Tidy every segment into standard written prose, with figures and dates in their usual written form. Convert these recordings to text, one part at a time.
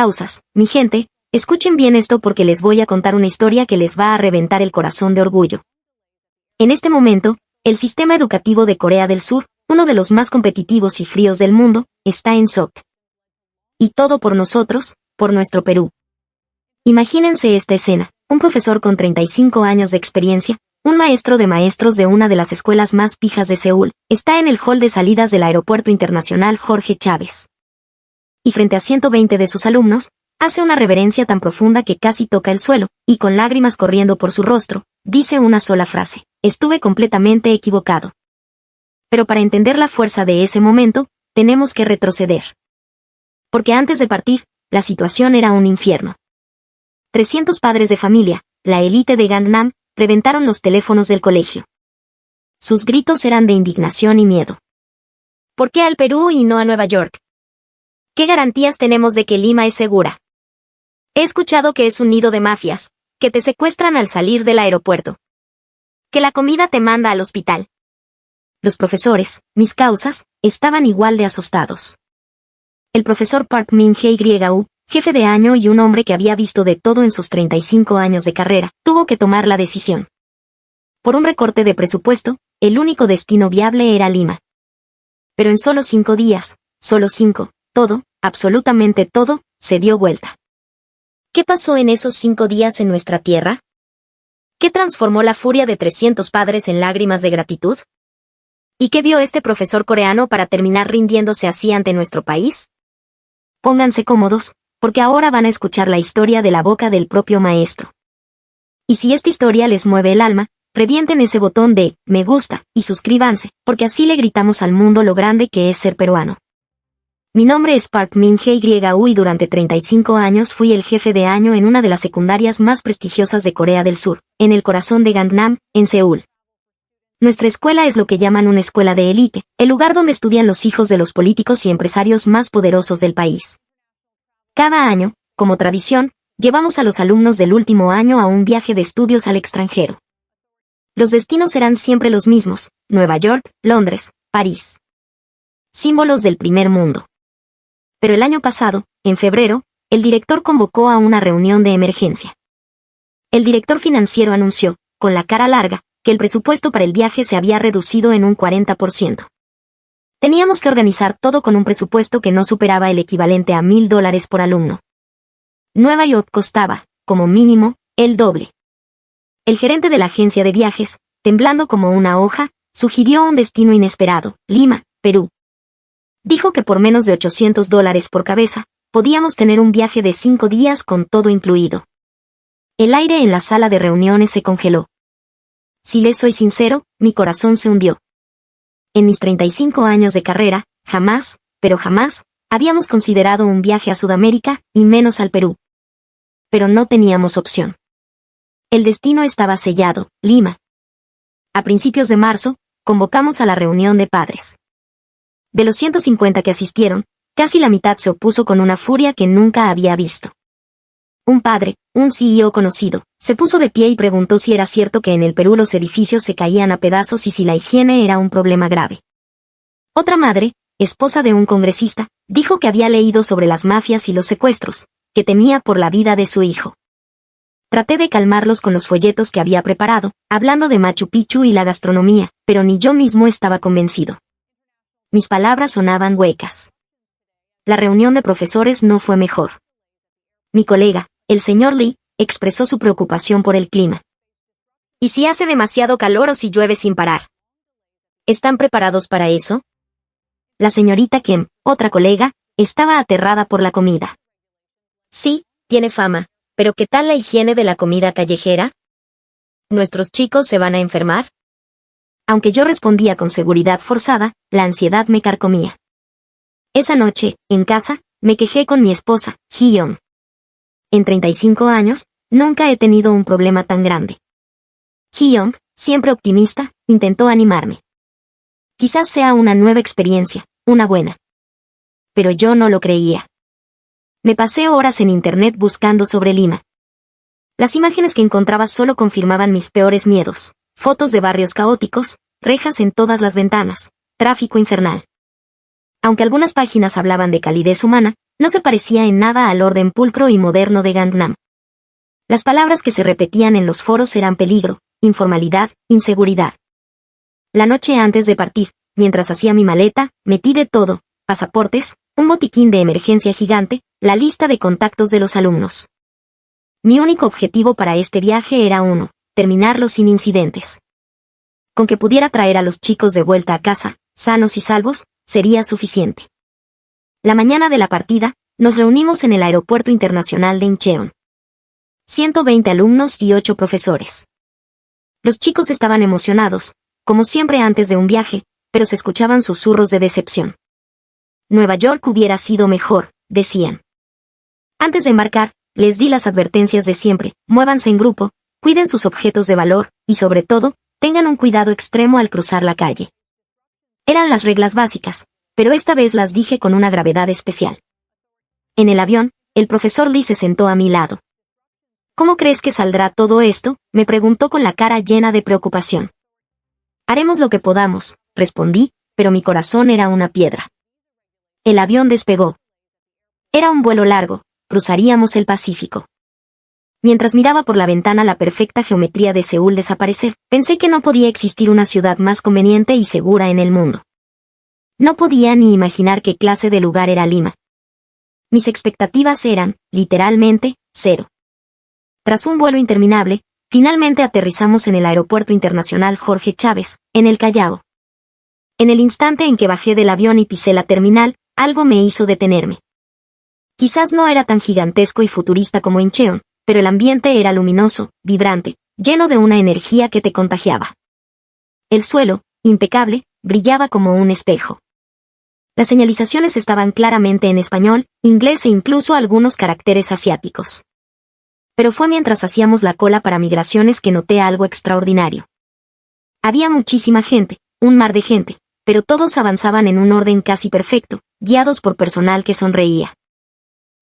causas, mi gente, escuchen bien esto porque les voy a contar una historia que les va a reventar el corazón de orgullo. En este momento, el sistema educativo de Corea del Sur, uno de los más competitivos y fríos del mundo, está en shock. Y todo por nosotros, por nuestro Perú. Imagínense esta escena, un profesor con 35 años de experiencia, un maestro de maestros de una de las escuelas más pijas de Seúl, está en el hall de salidas del Aeropuerto Internacional Jorge Chávez. Y frente a 120 de sus alumnos, hace una reverencia tan profunda que casi toca el suelo, y con lágrimas corriendo por su rostro, dice una sola frase: estuve completamente equivocado. Pero para entender la fuerza de ese momento, tenemos que retroceder. Porque antes de partir, la situación era un infierno. 300 padres de familia, la élite de Gangnam, reventaron los teléfonos del colegio. Sus gritos eran de indignación y miedo. ¿Por qué al Perú y no a Nueva York? ¿Qué garantías tenemos de que Lima es segura? He escuchado que es un nido de mafias, que te secuestran al salir del aeropuerto. Que la comida te manda al hospital. Los profesores, mis causas, estaban igual de asustados. El profesor Park Min-hye, jefe de año y un hombre que había visto de todo en sus 35 años de carrera, tuvo que tomar la decisión. Por un recorte de presupuesto, el único destino viable era Lima. Pero en solo 5 días, solo 5, todo, absolutamente todo, se dio vuelta. ¿Qué pasó en esos 5 días en nuestra tierra? ¿Qué transformó la furia de 300 padres en lágrimas de gratitud? ¿Y qué vio este profesor coreano para terminar rindiéndose así ante nuestro país? Pónganse cómodos, porque ahora van a escuchar la historia de la boca del propio maestro. Y si esta historia les mueve el alma, revienten ese botón de me gusta y suscríbanse, porque así le gritamos al mundo lo grande que es ser peruano. Mi nombre es Park Min-hye y durante 35 años fui el jefe de año en una de las secundarias más prestigiosas de Corea del Sur, en el corazón de Gangnam, en Seúl. Nuestra escuela es lo que llaman una escuela de élite, el lugar donde estudian los hijos de los políticos y empresarios más poderosos del país. Cada año, como tradición, llevamos a los alumnos del último año a un viaje de estudios al extranjero. Los destinos serán siempre los mismos: Nueva York, Londres, París. Símbolos del primer mundo. Pero el año pasado, en febrero, el director convocó a una reunión de emergencia. El director financiero anunció, con la cara larga, que el presupuesto para el viaje se había reducido en un 40%. Teníamos que organizar todo con un presupuesto que no superaba el equivalente a $1,000 por alumno. Nueva York costaba, como mínimo, el doble. El gerente de la agencia de viajes, temblando como una hoja, sugirió un destino inesperado: Lima, Perú. Dijo que por menos de $800 por cabeza, podíamos tener un viaje de 5 días con todo incluido. El aire en la sala de reuniones se congeló. Si les soy sincero, mi corazón se hundió. En mis 35 años de carrera, jamás, pero jamás, habíamos considerado un viaje a Sudamérica, y menos al Perú. Pero no teníamos opción. El destino estaba sellado: Lima. A principios de marzo, convocamos a la reunión de padres. De los 150 que asistieron, casi la mitad se opuso con una furia que nunca había visto. Un padre, un CEO conocido, se puso de pie y preguntó si era cierto que en el Perú los edificios se caían a pedazos y si la higiene era un problema grave. Otra madre, esposa de un congresista, dijo que había leído sobre las mafias y los secuestros, que temía por la vida de su hijo. Traté de calmarlos con los folletos que había preparado, hablando de Machu Picchu y la gastronomía, pero ni yo mismo estaba convencido. Mis palabras sonaban huecas. La reunión de profesores no fue mejor. Mi colega, el señor Lee, expresó su preocupación por el clima. ¿Y si hace demasiado calor o si llueve sin parar? ¿Están preparados para eso? La señorita Kim, otra colega, estaba aterrada por la comida. Sí, tiene fama, pero ¿qué tal la higiene de la comida callejera? ¿Nuestros chicos se van a enfermar? Aunque yo respondía con seguridad forzada, la ansiedad me carcomía. Esa noche, en casa, me quejé con mi esposa, Hee-young. En 35 años, nunca he tenido un problema tan grande. Hee-young, siempre optimista, intentó animarme. Quizás sea una nueva experiencia, una buena. Pero yo no lo creía. Me pasé horas en internet buscando sobre Lima. Las imágenes que encontraba solo confirmaban mis peores miedos: fotos de barrios caóticos, rejas en todas las ventanas, tráfico infernal. Aunque algunas páginas hablaban de calidez humana, No se parecía en nada al orden pulcro y moderno de Gangnam. Las palabras que se repetían en los foros eran peligro, informalidad, inseguridad. La noche antes de partir, mientras hacía mi maleta, metí de todo: pasaportes, un botiquín de emergencia gigante, la lista de contactos de los alumnos. Mi único objetivo para este viaje era uno: terminarlo sin incidentes. Con que pudiera traer a los chicos de vuelta a casa, sanos y salvos, sería suficiente. La mañana de la partida, nos reunimos en el Aeropuerto Internacional de Incheon. 120 alumnos y 8 profesores. Los chicos estaban emocionados, como siempre antes de un viaje, pero se escuchaban susurros de decepción. Nueva York hubiera sido mejor, decían. Antes de embarcar, les di las advertencias de siempre: muévanse en grupo, cuiden sus objetos de valor, y sobre todo, tengan un cuidado extremo al cruzar la calle. Eran las reglas básicas, pero esta vez las dije con una gravedad especial. En el avión, el profesor Lee se sentó a mi lado. ¿Cómo crees que saldrá todo esto?, me preguntó con la cara llena de preocupación. Haremos lo que podamos, respondí, pero mi corazón era una piedra. El avión despegó. Era un vuelo largo, cruzaríamos el Pacífico. Mientras miraba por la ventana la perfecta geometría de Seúl desaparecer, pensé que no podía existir una ciudad más conveniente y segura en el mundo. No podía ni imaginar qué clase de lugar era Lima. Mis expectativas eran, literalmente, cero. Tras un vuelo interminable, finalmente aterrizamos en el Aeropuerto Internacional Jorge Chávez, en el Callao. En el instante en que bajé del avión y pisé la terminal, algo me hizo detenerme. Quizás no era tan gigantesco y futurista como Incheon, pero el ambiente era luminoso, vibrante, lleno de una energía que te contagiaba. El suelo, impecable, brillaba como un espejo. Las señalizaciones estaban claramente en español, inglés e incluso algunos caracteres asiáticos. Pero fue mientras hacíamos la cola para migraciones que noté algo extraordinario. Había muchísima gente, un mar de gente, pero todos avanzaban en un orden casi perfecto, guiados por personal que sonreía.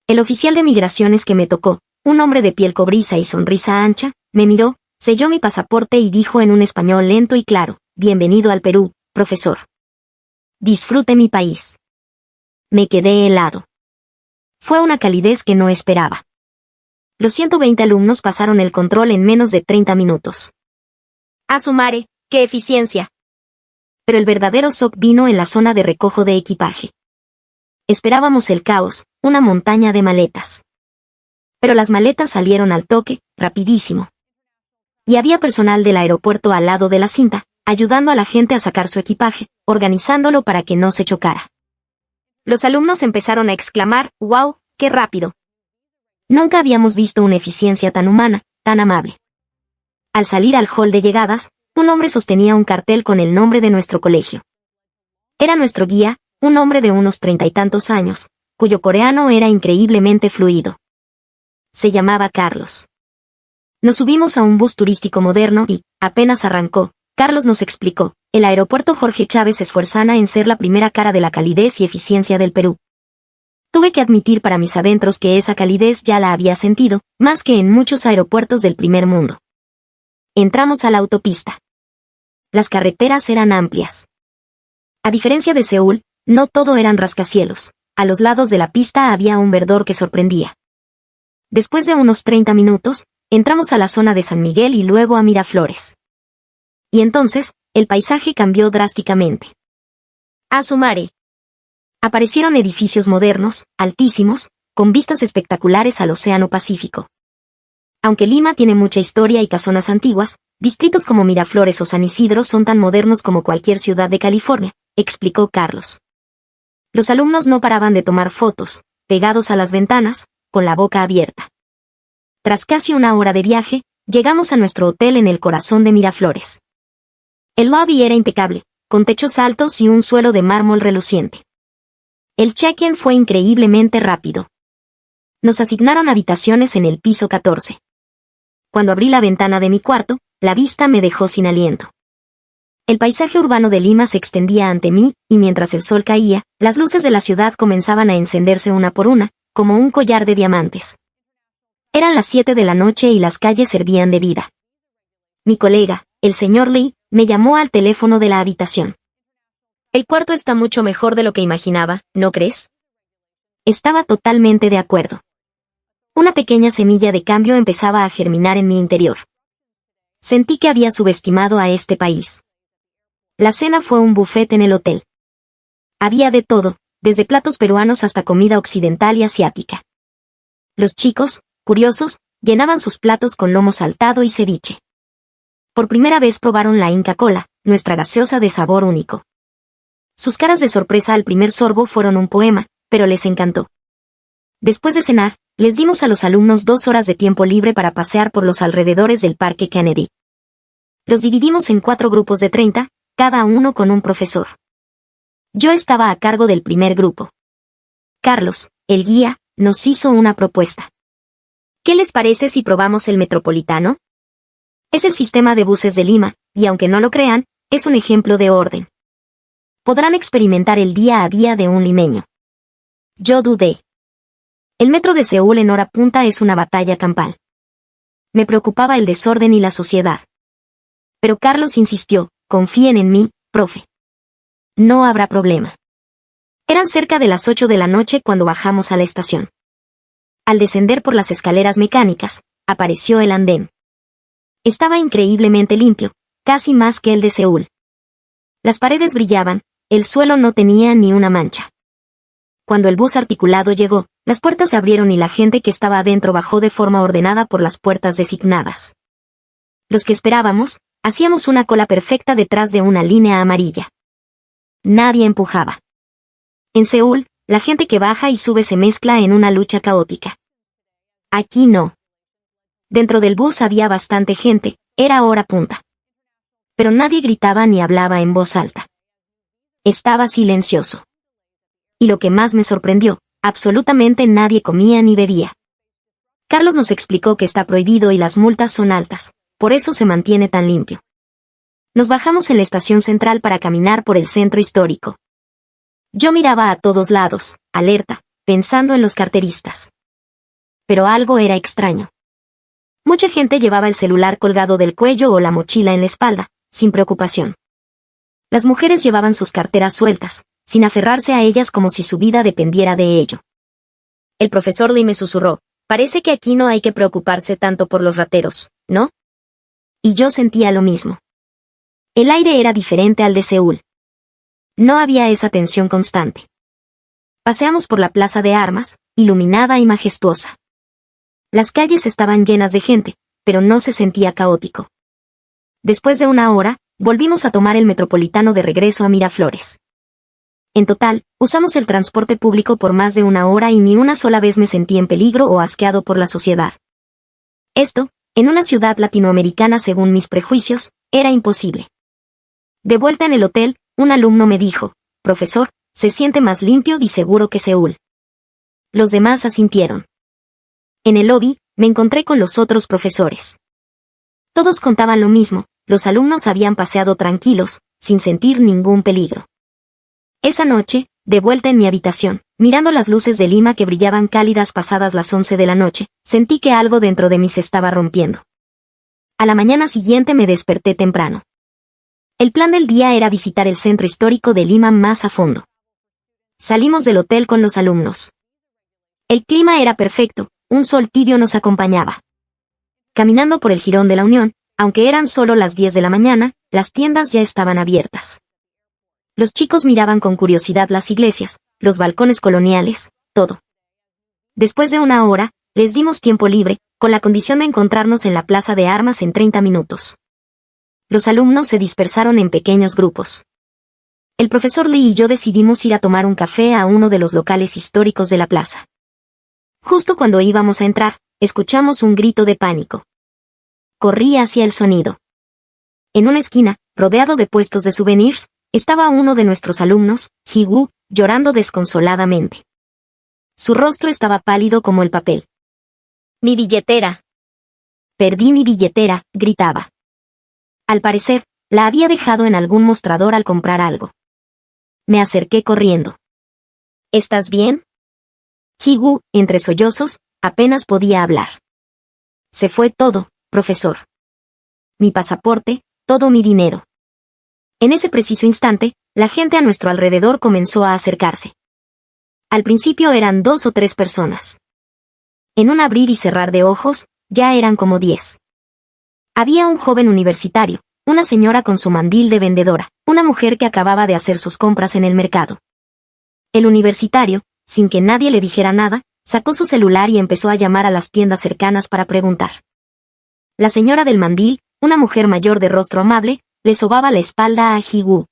El oficial de migraciones que me tocó, un hombre de piel cobriza y sonrisa ancha, me miró, selló mi pasaporte y dijo en un español lento y claro: bienvenido al Perú, profesor. Disfrute mi país. Me quedé helado. Fue una calidez que no esperaba. Los 120 alumnos pasaron el control en menos de 30 minutos. ¡A su madre, qué eficiencia! Pero el verdadero shock vino en la zona de recojo de equipaje. Esperábamos el caos, una montaña de maletas. Pero las maletas salieron al toque, rapidísimo. Y había personal del aeropuerto al lado de la cinta, ayudando a la gente a sacar su equipaje, organizándolo para que no se chocara. Los alumnos empezaron a exclamar: ¡wow, qué rápido! Nunca habíamos visto una eficiencia tan humana, tan amable. Al salir al hall de llegadas, un hombre sostenía un cartel con el nombre de nuestro colegio. Era nuestro guía, un hombre de unos 30 y tantos años, cuyo coreano era increíblemente fluido. Se llamaba Carlos. Nos subimos a un bus turístico moderno y, apenas arrancó, Carlos nos explicó: el aeropuerto Jorge Chávez se esfuerza en ser la primera cara de la calidez y eficiencia del Perú. Tuve que admitir para mis adentros que esa calidez ya la había sentido, más que en muchos aeropuertos del primer mundo. Entramos a la autopista. Las carreteras eran amplias. A diferencia de Seúl, no todo eran rascacielos. A los lados de la pista había un verdor que sorprendía. Después de unos 30 minutos, entramos a la zona de San Miguel y luego a Miraflores. Y entonces, el paisaje cambió drásticamente. ¡A su madre! Aparecieron edificios modernos, altísimos, con vistas espectaculares al Océano Pacífico. Aunque Lima tiene mucha historia y casonas antiguas, distritos como Miraflores o San Isidro son tan modernos como cualquier ciudad de California, explicó Carlos. Los alumnos no paraban de tomar fotos, pegados a las ventanas, con la boca abierta. Tras casi una hora de viaje, llegamos a nuestro hotel en el corazón de Miraflores. El lobby era impecable, con techos altos y un suelo de mármol reluciente. El check-in fue increíblemente rápido. Nos asignaron habitaciones en el piso 14. Cuando abrí la ventana de mi cuarto, la vista me dejó sin aliento. El paisaje urbano de Lima se extendía ante mí, y mientras el sol caía, las luces de la ciudad comenzaban a encenderse una por una, como un collar de diamantes. Eran las 7 de la noche y las calles servían de vida. Mi colega, el señor Lee, me llamó al teléfono de la habitación. El cuarto está mucho mejor de lo que imaginaba, ¿no crees? Estaba totalmente de acuerdo. Una pequeña semilla de cambio empezaba a germinar en mi interior. Sentí que había subestimado a este país. La cena fue un buffet en el hotel. Había de todo, desde platos peruanos hasta comida occidental y asiática. Los chicos, curiosos, llenaban sus platos con lomo saltado y ceviche. Por primera vez probaron la Inca Kola, nuestra gaseosa de sabor único. Sus caras de sorpresa al primer sorbo fueron un poema, pero les encantó. Después de cenar, les dimos a los alumnos 2 horas de tiempo libre para pasear por los alrededores del Parque Kennedy. Los dividimos en 4 grupos de 30, cada uno con un profesor. Yo estaba a cargo del primer grupo. Carlos, el guía, nos hizo una propuesta. ¿Qué les parece si probamos el Metropolitano? Es el sistema de buses de Lima, y aunque no lo crean, es un ejemplo de orden. Podrán experimentar el día a día de un limeño. Yo dudé. El metro de Seúl en hora punta es una batalla campal. Me preocupaba el desorden y la sociedad. Pero Carlos insistió, confíen en mí, profe. No habrá problema. Eran cerca de las 8 de la noche cuando bajamos a la estación. Al descender por las escaleras mecánicas, apareció el andén. Estaba increíblemente limpio, casi más que el de Seúl. Las paredes brillaban, el suelo no tenía ni una mancha. Cuando el bus articulado llegó, las puertas se abrieron y la gente que estaba adentro bajó de forma ordenada por las puertas designadas. Los que esperábamos, hacíamos una cola perfecta detrás de una línea amarilla. Nadie empujaba. En Seúl, la gente que baja y sube se mezcla en una lucha caótica. Aquí no. Dentro del bus había bastante gente, era hora punta. Pero nadie gritaba ni hablaba en voz alta. Estaba silencioso. Y lo que más me sorprendió, absolutamente nadie comía ni bebía. Carlos nos explicó que está prohibido y las multas son altas, por eso se mantiene tan limpio. Nos bajamos en la estación central para caminar por el centro histórico. Yo miraba a todos lados, alerta, pensando en los carteristas. Pero algo era extraño. Mucha gente llevaba el celular colgado del cuello o la mochila en la espalda, sin preocupación. Las mujeres llevaban sus carteras sueltas, sin aferrarse a ellas como si su vida dependiera de ello. El profesor Lee me susurró, parece que aquí no hay que preocuparse tanto por los rateros, ¿no? Y yo sentía lo mismo. El aire era diferente al de Seúl. No había esa tensión constante. Paseamos por la plaza de armas, iluminada y majestuosa. Las calles estaban llenas de gente, pero no se sentía caótico. Después de una hora, volvimos a tomar el Metropolitano de regreso a Miraflores. En total, usamos el transporte público por más de una hora y ni una sola vez me sentí en peligro o asqueado por la sociedad. Esto, en una ciudad latinoamericana según mis prejuicios, era imposible. De vuelta en el hotel, un alumno me dijo, profesor, se siente más limpio y seguro que Seúl. Los demás asintieron. En el lobby, me encontré con los otros profesores. Todos contaban lo mismo, los alumnos habían paseado tranquilos, sin sentir ningún peligro. Esa noche, de vuelta en mi habitación, mirando las luces de Lima que brillaban cálidas pasadas las 11 de la noche, sentí que algo dentro de mí se estaba rompiendo. A la mañana siguiente me desperté temprano. El plan del día era visitar el centro histórico de Lima más a fondo. Salimos del hotel con los alumnos. El clima era perfecto, un sol tibio nos acompañaba. Caminando por el Jirón de la Unión, aunque eran solo las 10 de la mañana, las tiendas ya estaban abiertas. Los chicos miraban con curiosidad las iglesias, los balcones coloniales, todo. Después de una hora, les dimos tiempo libre, con la condición de encontrarnos en la plaza de armas en 30 minutos. Los alumnos se dispersaron en pequeños grupos. El profesor Lee y yo decidimos ir a tomar un café a uno de los locales históricos de la plaza. Justo cuando íbamos a entrar, escuchamos un grito de pánico. Corrí hacia el sonido. En una esquina, rodeado de puestos de souvenirs, estaba uno de nuestros alumnos, Ji-woo, llorando desconsoladamente. Su rostro estaba pálido como el papel. ¡Mi billetera! Perdí mi billetera, gritaba. Al parecer, la había dejado en algún mostrador al comprar algo. Me acerqué corriendo. ¿Estás bien? Ji-woo, entre sollozos, apenas podía hablar. Se fue todo, profesor. Mi pasaporte, todo mi dinero. En ese preciso instante, la gente a nuestro alrededor comenzó a acercarse. Al principio eran 2 o 3 personas. En un abrir y cerrar de ojos, ya eran como 10. Había un joven universitario, una señora con su mandil de vendedora, una mujer que acababa de hacer sus compras en el mercado. El universitario, sin que nadie le dijera nada, sacó su celular y empezó a llamar a las tiendas cercanas para preguntar. La señora del mandil, una mujer mayor de rostro amable, le sobaba la espalda a Ji-woo.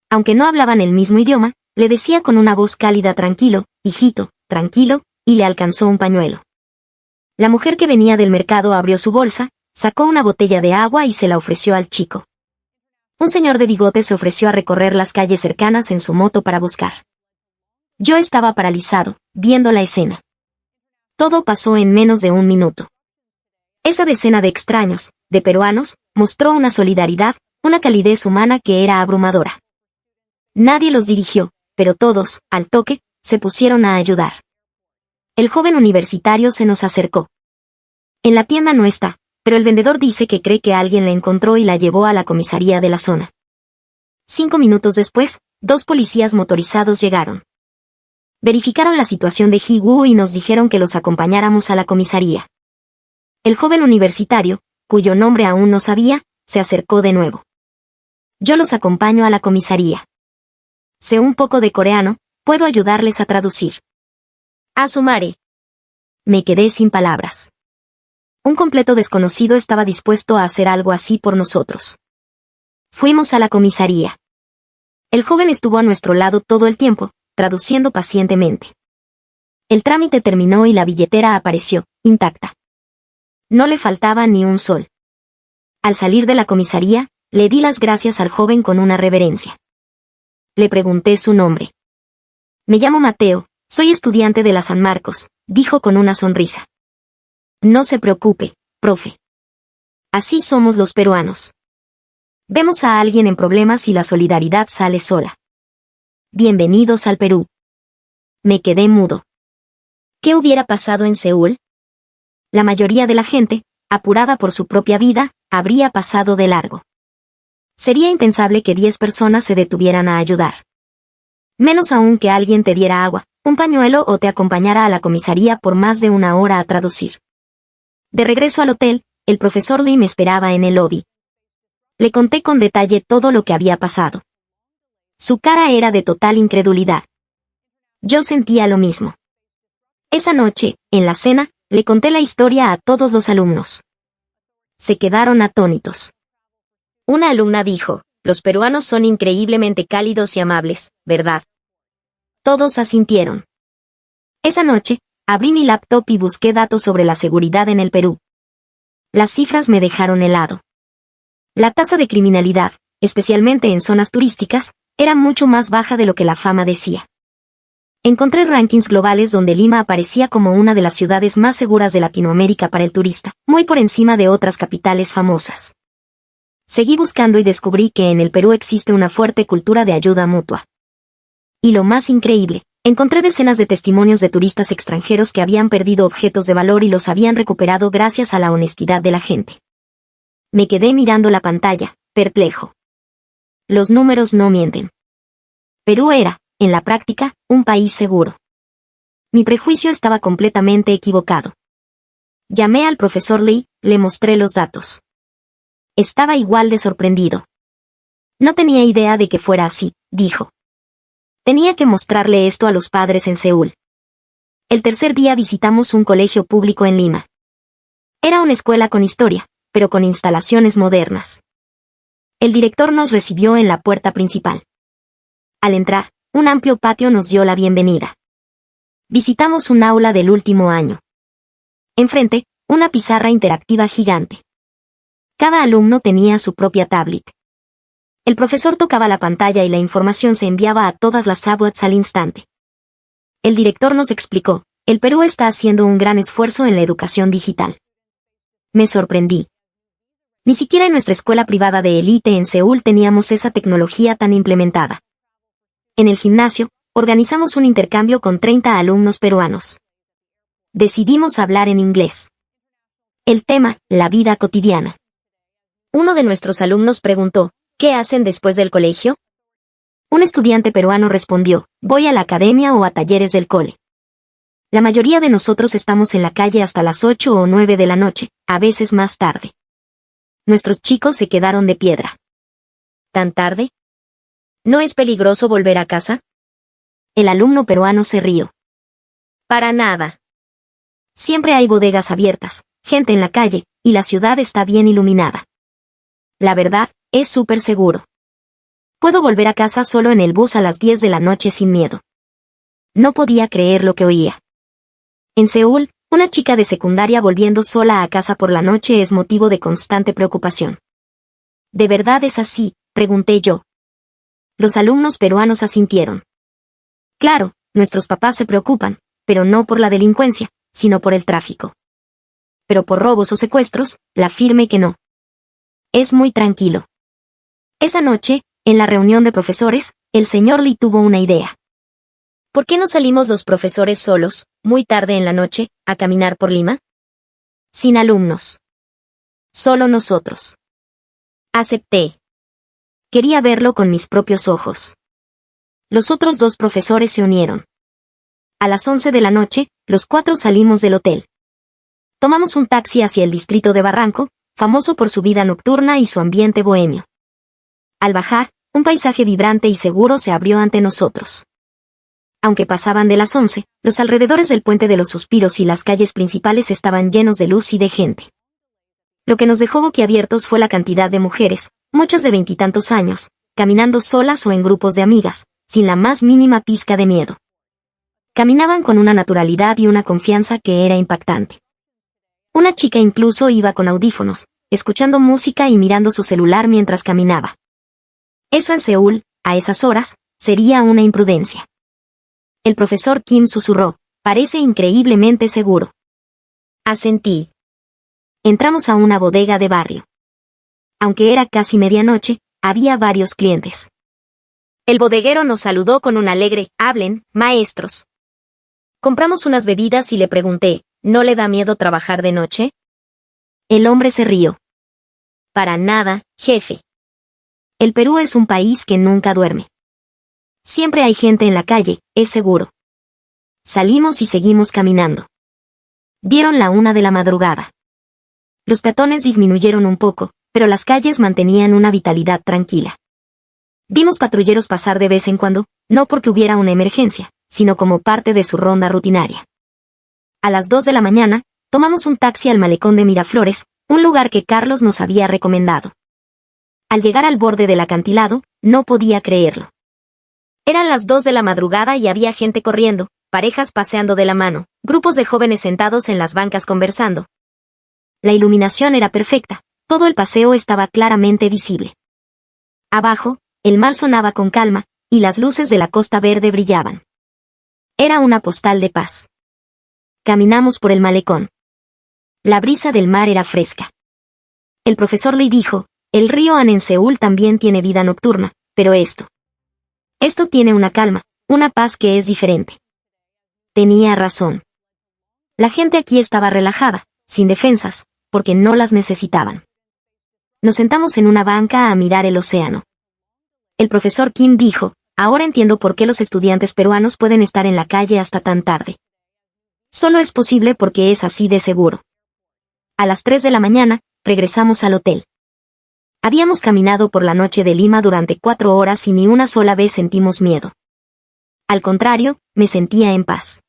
Aunque no hablaban el mismo idioma, le decía con una voz cálida: tranquilo, hijito, tranquilo, y le alcanzó un pañuelo. La mujer que venía del mercado abrió su bolsa, sacó una botella de agua y se la ofreció al chico. Un señor de bigote se ofreció a recorrer las calles cercanas en su moto para buscar. Yo estaba paralizado, viendo la escena. Todo pasó en menos de un minuto. Esa decena de extraños, de peruanos, mostró una solidaridad, una calidez humana que era abrumadora. Nadie los dirigió, pero todos, al toque, se pusieron a ayudar. El joven universitario se nos acercó. En la tienda no está, pero el vendedor dice que cree que alguien la encontró y la llevó a la comisaría de la zona. 5 minutos después, 2 policías motorizados llegaron. Verificaron la situación de Ji-woo y nos dijeron que los acompañáramos a la comisaría. El joven universitario, cuyo nombre aún no sabía, se acercó de nuevo. Yo los acompaño a la comisaría. Sé un poco de coreano, puedo ayudarles a traducir. Asumare. Me quedé sin palabras. Un completo desconocido estaba dispuesto a hacer algo así por nosotros. Fuimos a la comisaría. El joven estuvo a nuestro lado todo el tiempo, traduciendo pacientemente. El trámite terminó y la billetera apareció, intacta. No le faltaba ni un sol. Al salir de la comisaría, le di las gracias al joven con una reverencia. Le pregunté su nombre. Me llamo Mateo, soy estudiante de la San Marcos, dijo con una sonrisa. No se preocupe, profe. Así somos los peruanos. Vemos a alguien en problemas y la solidaridad sale sola. Bienvenidos al Perú. Me quedé mudo. ¿Qué hubiera pasado en Seúl? La mayoría de la gente, apurada por su propia vida, habría pasado de largo. Sería impensable que 10 personas se detuvieran a ayudar. Menos aún que alguien te diera agua, un pañuelo o te acompañara a la comisaría por más de 1 hora a traducir. De regreso al hotel, el profesor Lee me esperaba en el lobby. Le conté con detalle todo lo que había pasado. Su cara era de total incredulidad. Yo sentía lo mismo. Esa noche, en la cena, le conté la historia a todos los alumnos. Se quedaron atónitos. Una alumna dijo: los peruanos son increíblemente cálidos y amables, ¿verdad? Todos asintieron. Esa noche, abrí mi laptop y busqué datos sobre la seguridad en el Perú. Las cifras me dejaron helado. La tasa de criminalidad, especialmente en zonas turísticas, era mucho más baja de lo que la fama decía. Encontré rankings globales donde Lima aparecía como una de las ciudades más seguras de Latinoamérica para el turista, muy por encima de otras capitales famosas. Seguí buscando y descubrí que en el Perú existe una fuerte cultura de ayuda mutua. Y lo más increíble, encontré decenas de testimonios de turistas extranjeros que habían perdido objetos de valor y los habían recuperado gracias a la honestidad de la gente. Me quedé mirando la pantalla, perplejo. Los números no mienten. Perú era, en la práctica, un país seguro. Mi prejuicio estaba completamente equivocado. Llamé al profesor Lee, le mostré los datos. Estaba igual de sorprendido. No tenía idea de que fuera así, dijo. Tenía que mostrarle esto a los padres en Seúl. El tercer día visitamos un colegio público en Lima. Era una escuela con historia, pero con instalaciones modernas. El director nos recibió en la puerta principal. Al entrar, un amplio patio nos dio la bienvenida. Visitamos un aula del último año. Enfrente, una pizarra interactiva gigante. Cada alumno tenía su propia tablet. El profesor tocaba la pantalla y la información se enviaba a todas las tablets al instante. El director nos explicó: el Perú está haciendo un gran esfuerzo en la educación digital. Me sorprendí. Ni siquiera en nuestra escuela privada de élite en Seúl teníamos esa tecnología tan implementada. En el gimnasio, organizamos un intercambio con 30 alumnos peruanos. Decidimos hablar en inglés. El tema, la vida cotidiana. Uno de nuestros alumnos preguntó: ¿qué hacen después del colegio? Un estudiante peruano respondió, voy a la academia o a talleres del cole. La mayoría de nosotros estamos en la calle hasta las 8 o 9 de la noche, a veces más tarde. Nuestros chicos se quedaron de piedra. ¿Tan tarde? ¿No es peligroso volver a casa? El alumno peruano se rió. Para nada. Siempre hay bodegas abiertas, gente en la calle, y la ciudad está bien iluminada. La verdad, es súper seguro. Puedo volver a casa solo en el bus a las 10 de la noche sin miedo. No podía creer lo que oía. En Seúl, una chica de secundaria volviendo sola a casa por la noche es motivo de constante preocupación. ¿De verdad es así?, pregunté yo. Los alumnos peruanos asintieron. Claro, nuestros papás se preocupan, pero no por la delincuencia, sino por el tráfico. Pero por robos o secuestros, la afirme que no. Es muy tranquilo. Esa noche, en la reunión de profesores, el señor Lee tuvo una idea. ¿Por qué no salimos los profesores solos, muy tarde en la noche, a caminar por Lima? Sin alumnos. Solo nosotros. Acepté. Quería verlo con mis propios ojos. Los otros 2 profesores se unieron. A las 11 de la noche, los 4 salimos del hotel. Tomamos un taxi hacia el distrito de Barranco, famoso por su vida nocturna y su ambiente bohemio. Al bajar, un paisaje vibrante y seguro se abrió ante nosotros. Aunque pasaban de las 11, los alrededores del Puente de los Suspiros y las calles principales estaban llenos de luz y de gente. Lo que nos dejó boquiabiertos fue la cantidad de mujeres, muchas de 20 y tantos años, caminando solas o en grupos de amigas, sin la más mínima pizca de miedo. Caminaban con una naturalidad y una confianza que era impactante. Una chica incluso iba con audífonos, escuchando música y mirando su celular mientras caminaba. Eso en Seúl, a esas horas, sería una imprudencia. El profesor Kim susurró, parece increíblemente seguro. Asentí. Entramos a una bodega de barrio. Aunque era casi medianoche, había varios clientes. El bodeguero nos saludó con un alegre, hablen, maestros. Compramos unas bebidas y le pregunté, ¿no le da miedo trabajar de noche? El hombre se rió. Para nada, jefe. El Perú es un país que nunca duerme. Siempre hay gente en la calle, es seguro. Salimos y seguimos caminando. Dieron la 1 de la madrugada. Los peatones disminuyeron un poco, pero las calles mantenían una vitalidad tranquila. Vimos patrulleros pasar de vez en cuando, no porque hubiera una emergencia, sino como parte de su ronda rutinaria. A las 2 de la mañana, tomamos un taxi al malecón de Miraflores, un lugar que Carlos nos había recomendado. Al llegar al borde del acantilado, no podía creerlo. Eran las 2 de la madrugada y había gente corriendo, parejas paseando de la mano, grupos de jóvenes sentados en las bancas conversando. La iluminación era perfecta, todo el paseo estaba claramente visible. Abajo, el mar sonaba con calma, y las luces de la Costa Verde brillaban. Era una postal de paz. Caminamos por el malecón. La brisa del mar era fresca. El profesor Lee dijo, el río Han en Seúl también tiene vida nocturna, pero esto tiene una calma, una paz que es diferente. Tenía razón. La gente aquí estaba relajada, sin defensas, porque no las necesitaban. Nos sentamos en una banca a mirar el océano. El profesor Kim dijo, ahora entiendo por qué los estudiantes peruanos pueden estar en la calle hasta tan tarde. Solo es posible porque es así de seguro. A las 3 de la mañana, regresamos al hotel. Habíamos caminado por la noche de Lima durante 4 horas y ni una sola vez sentimos miedo. Al contrario, me sentía en paz.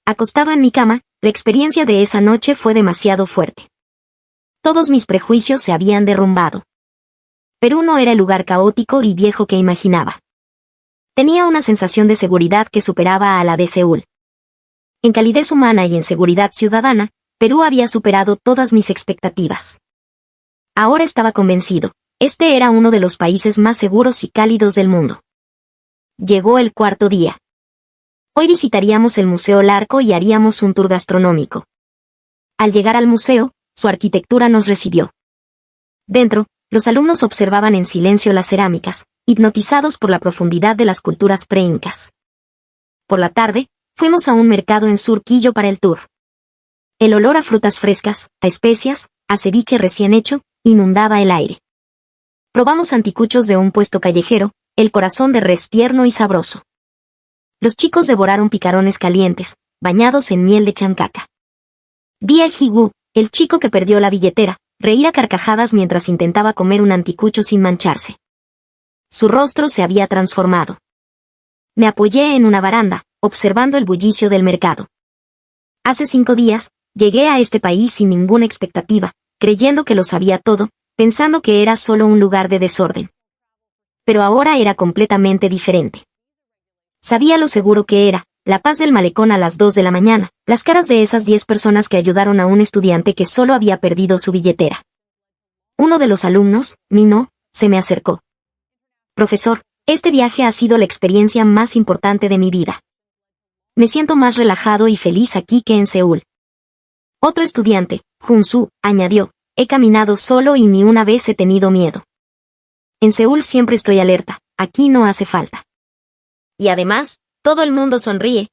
Acostado en mi cama, la experiencia de esa noche fue demasiado fuerte. Todos mis prejuicios se habían derrumbado. Perú no era el lugar caótico y viejo que imaginaba. Tenía una sensación de seguridad que superaba a la de Seúl. En calidez humana y en seguridad ciudadana, Perú había superado todas mis expectativas. Ahora estaba convencido, este era uno de los países más seguros y cálidos del mundo. Llegó el 4.º día. Hoy visitaríamos el Museo Larco y haríamos un tour gastronómico. Al llegar al museo, su arquitectura nos recibió. Dentro, los alumnos observaban en silencio las cerámicas, hipnotizados por la profundidad de las culturas preincas. Por la tarde, fuimos a un mercado en Surquillo para el tour. El olor a frutas frescas, a especias, a ceviche recién hecho, inundaba el aire. Probamos anticuchos de un puesto callejero, el corazón de res tierno y sabroso. Los chicos devoraron picarones calientes, bañados en miel de chancaca. Vi a Ji-woo, el chico que perdió la billetera, reír a carcajadas mientras intentaba comer un anticucho sin mancharse. Su rostro se había transformado. Me apoyé en una baranda, observando el bullicio del mercado. Hace 5 días, llegué a este país sin ninguna expectativa, creyendo que lo sabía todo, pensando que era solo un lugar de desorden. Pero ahora era completamente diferente. Sabía lo seguro que era, la paz del malecón a las 2 de la mañana, las caras de esas 10 personas que ayudaron a un estudiante que solo había perdido su billetera. Uno de los alumnos, Minho, se me acercó. Profesor, este viaje ha sido la experiencia más importante de mi vida. Me siento más relajado y feliz aquí que en Seúl. Otro estudiante, Jun-soo, añadió, he caminado solo y ni una vez he tenido miedo. En Seúl siempre estoy alerta, aquí no hace falta. Y además, todo el mundo sonríe.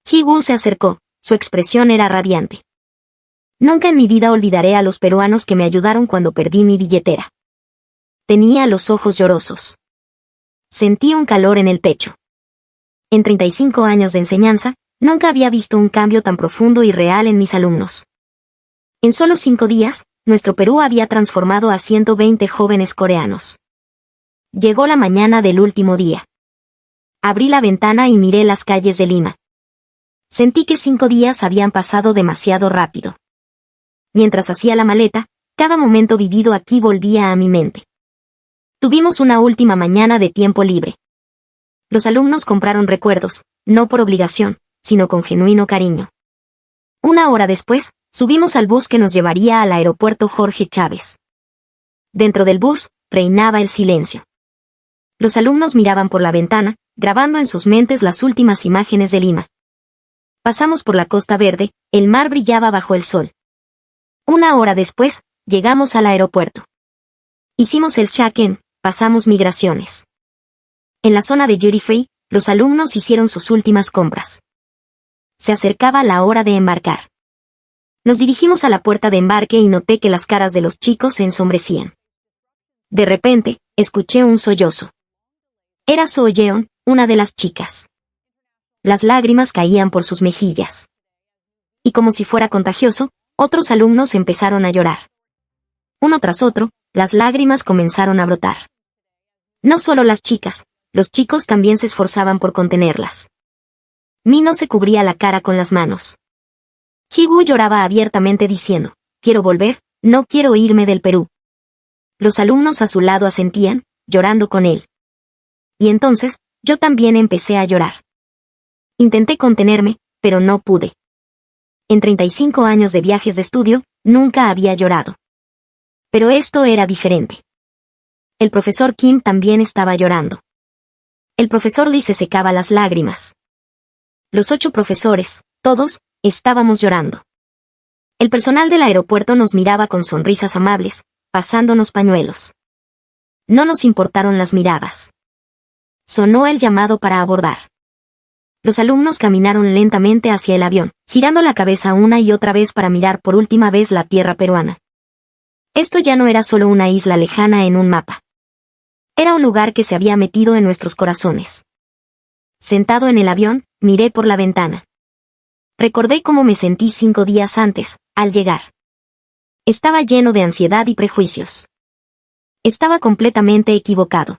Ji-woo se acercó, su expresión era radiante. Nunca en mi vida olvidaré a los peruanos que me ayudaron cuando perdí mi billetera. Tenía los ojos llorosos. Sentí un calor en el pecho. En 35 años de enseñanza, nunca había visto un cambio tan profundo y real en mis alumnos. En solo 5 días, nuestro Perú había transformado a 120 jóvenes coreanos. Llegó la mañana del último día. Abrí la ventana y miré las calles de Lima. Sentí que 5 días habían pasado demasiado rápido. Mientras hacía la maleta, cada momento vivido aquí volvía a mi mente. Tuvimos una última mañana de tiempo libre. Los alumnos compraron recuerdos, no por obligación, sino con genuino cariño. 1 hora después, subimos al bus que nos llevaría al aeropuerto Jorge Chávez. Dentro del bus, reinaba el silencio. Los alumnos miraban por la ventana, grabando en sus mentes las últimas imágenes de Lima. Pasamos por la Costa Verde, el mar brillaba bajo el sol. 1 hora después, llegamos al aeropuerto. Hicimos el check-in, pasamos migraciones. En la zona de duty free, los alumnos hicieron sus últimas compras. Se acercaba la hora de embarcar. Nos dirigimos a la puerta de embarque y noté que las caras de los chicos se ensombrecían. De repente, escuché un sollozo. Era So Yeon, una de las chicas. Las lágrimas caían por sus mejillas. Y como si fuera contagioso, otros alumnos empezaron a llorar. Uno tras otro, las lágrimas comenzaron a brotar. No solo las chicas, los chicos también se esforzaban por contenerlas. Minho se cubría la cara con las manos. Ji-woo lloraba abiertamente diciendo, quiero volver, no quiero irme del Perú. Los alumnos a su lado asentían, llorando con él. Y entonces, yo también empecé a llorar. Intenté contenerme, pero no pude. En 35 años de viajes de estudio, nunca había llorado. Pero esto era diferente. El profesor Kim también estaba llorando. El profesor Lee se secaba las lágrimas. Los 8 profesores, todos, estábamos llorando. El personal del aeropuerto nos miraba con sonrisas amables, pasándonos pañuelos. No nos importaron las miradas. Sonó el llamado para abordar. Los alumnos caminaron lentamente hacia el avión, girando la cabeza una y otra vez para mirar por última vez la tierra peruana. Esto ya no era solo una isla lejana en un mapa. Era un lugar que se había metido en nuestros corazones. Sentado en el avión, miré por la ventana. Recordé cómo me sentí 5 días antes, al llegar. Estaba lleno de ansiedad y prejuicios. Estaba completamente equivocado.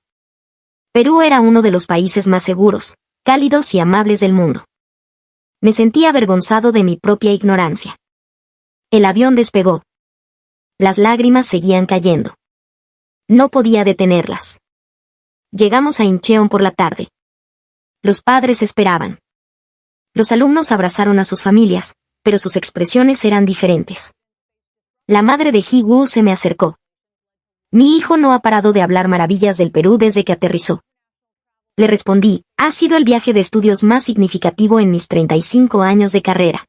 Perú era uno de los países más seguros, cálidos y amables del mundo. Me sentí avergonzado de mi propia ignorancia. El avión despegó. Las lágrimas seguían cayendo. No podía detenerlas. Llegamos a Incheon por la tarde. Los padres esperaban. Los alumnos abrazaron a sus familias, pero sus expresiones eran diferentes. La madre de Ji-woo se me acercó. Mi hijo no ha parado de hablar maravillas del Perú desde que aterrizó. Le respondí, ha sido el viaje de estudios más significativo en mis 35 años de carrera.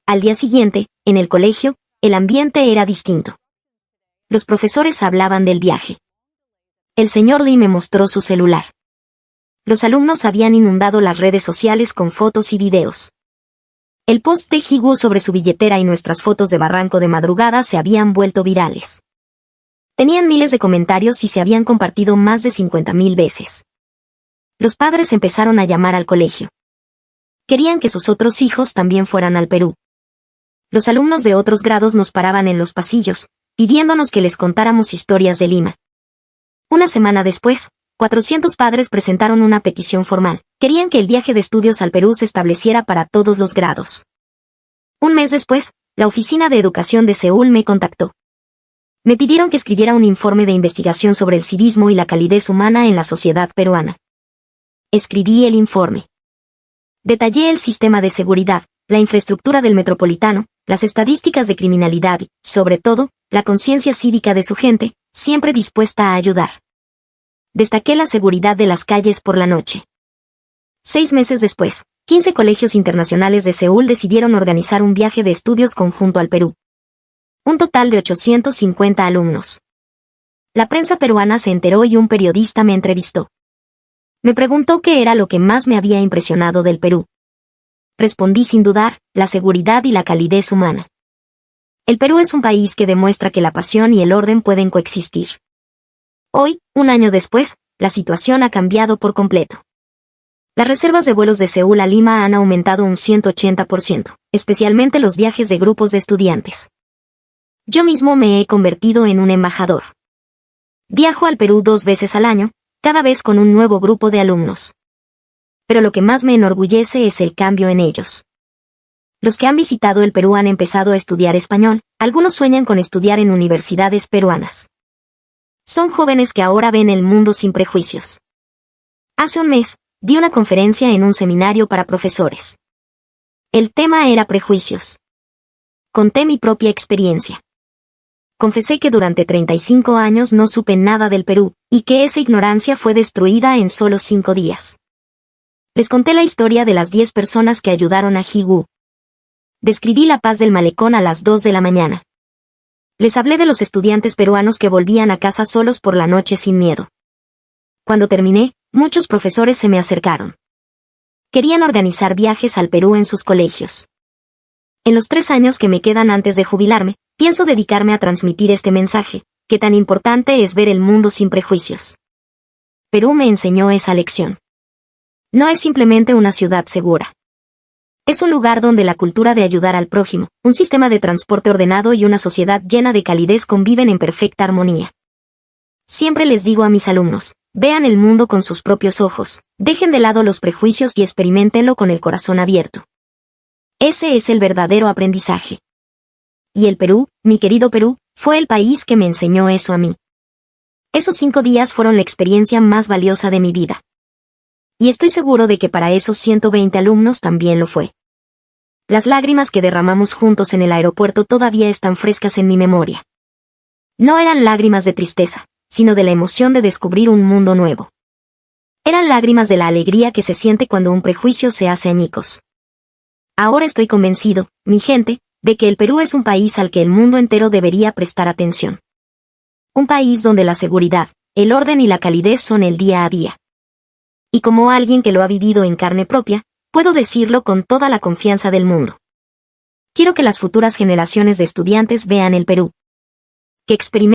Al día siguiente, en el colegio, el ambiente era distinto. Los profesores hablaban del viaje. El señor Lee me mostró su celular. Los alumnos habían inundado las redes sociales con fotos y videos. El post de Ji-woo sobre su billetera y nuestras fotos de Barranco de madrugada se habían vuelto virales. Tenían miles de comentarios y se habían compartido más de 50.000 veces. Los padres empezaron a llamar al colegio. Querían que sus otros hijos también fueran al Perú. Los alumnos de otros grados nos paraban en los pasillos, pidiéndonos que les contáramos historias de Lima. Una semana después, 400 padres presentaron una petición formal. Querían que el viaje de estudios al Perú se estableciera para todos los grados. Un mes después, la Oficina de Educación de Seúl me contactó. Me pidieron que escribiera un informe de investigación sobre el civismo y la calidez humana en la sociedad peruana. Escribí el informe. Detallé el sistema de seguridad, la infraestructura del metropolitano, las estadísticas de criminalidad y, sobre todo, la conciencia cívica de su gente, siempre dispuesta a ayudar. Destaqué la seguridad de las calles por la noche. 6 meses después, 15 colegios internacionales de Seúl decidieron organizar un viaje de estudios conjunto al Perú. Un total de 850 alumnos. La prensa peruana se enteró y un periodista me entrevistó. Me preguntó qué era lo que más me había impresionado del Perú. Respondí sin dudar, la seguridad y la calidez humana. El Perú es un país que demuestra que la pasión y el orden pueden coexistir. Hoy, un año después, la situación ha cambiado por completo. Las reservas de vuelos de Seúl a Lima han aumentado un 180%, especialmente los viajes de grupos de estudiantes. Yo mismo me he convertido en un embajador. Viajo al Perú 2 veces al año, cada vez con un nuevo grupo de alumnos. Pero lo que más me enorgullece es el cambio en ellos. Los que han visitado el Perú han empezado a estudiar español, algunos sueñan con estudiar en universidades peruanas. Son jóvenes que ahora ven el mundo sin prejuicios. Hace un mes, di una conferencia en un seminario para profesores. El tema era prejuicios. Conté mi propia experiencia. Confesé que durante 35 años no supe nada del Perú, y que esa ignorancia fue destruida en solo 5 días. Les conté la historia de las 10 personas que ayudaron a Higu. Describí la paz del malecón a las 2 de la mañana. Les hablé de los estudiantes peruanos que volvían a casa solos por la noche sin miedo. Cuando terminé, muchos profesores se me acercaron. Querían organizar viajes al Perú en sus colegios. En los 3 años que me quedan antes de jubilarme, pienso dedicarme a transmitir este mensaje, que tan importante es ver el mundo sin prejuicios. Perú me enseñó esa lección. No es simplemente una ciudad segura. Es un lugar donde la cultura de ayudar al prójimo, un sistema de transporte ordenado y una sociedad llena de calidez conviven en perfecta armonía. Siempre les digo a mis alumnos, vean el mundo con sus propios ojos, dejen de lado los prejuicios y experiméntenlo con el corazón abierto. Ese es el verdadero aprendizaje. Y el Perú, mi querido Perú, fue el país que me enseñó eso a mí. Esos 5 días fueron la experiencia más valiosa de mi vida. Y estoy seguro de que para esos 120 alumnos también lo fue. Las lágrimas que derramamos juntos en el aeropuerto todavía están frescas en mi memoria. No eran lágrimas de tristeza, sino de la emoción de descubrir un mundo nuevo. Eran lágrimas de la alegría que se siente cuando un prejuicio se hace añicos. Ahora estoy convencido, mi gente, de que el Perú es un país al que el mundo entero debería prestar atención. Un país donde la seguridad, el orden y la calidez son el día a día. Y como alguien que lo ha vivido en carne propia, puedo decirlo con toda la confianza del mundo. Quiero que las futuras generaciones de estudiantes vean el Perú. Que experimenten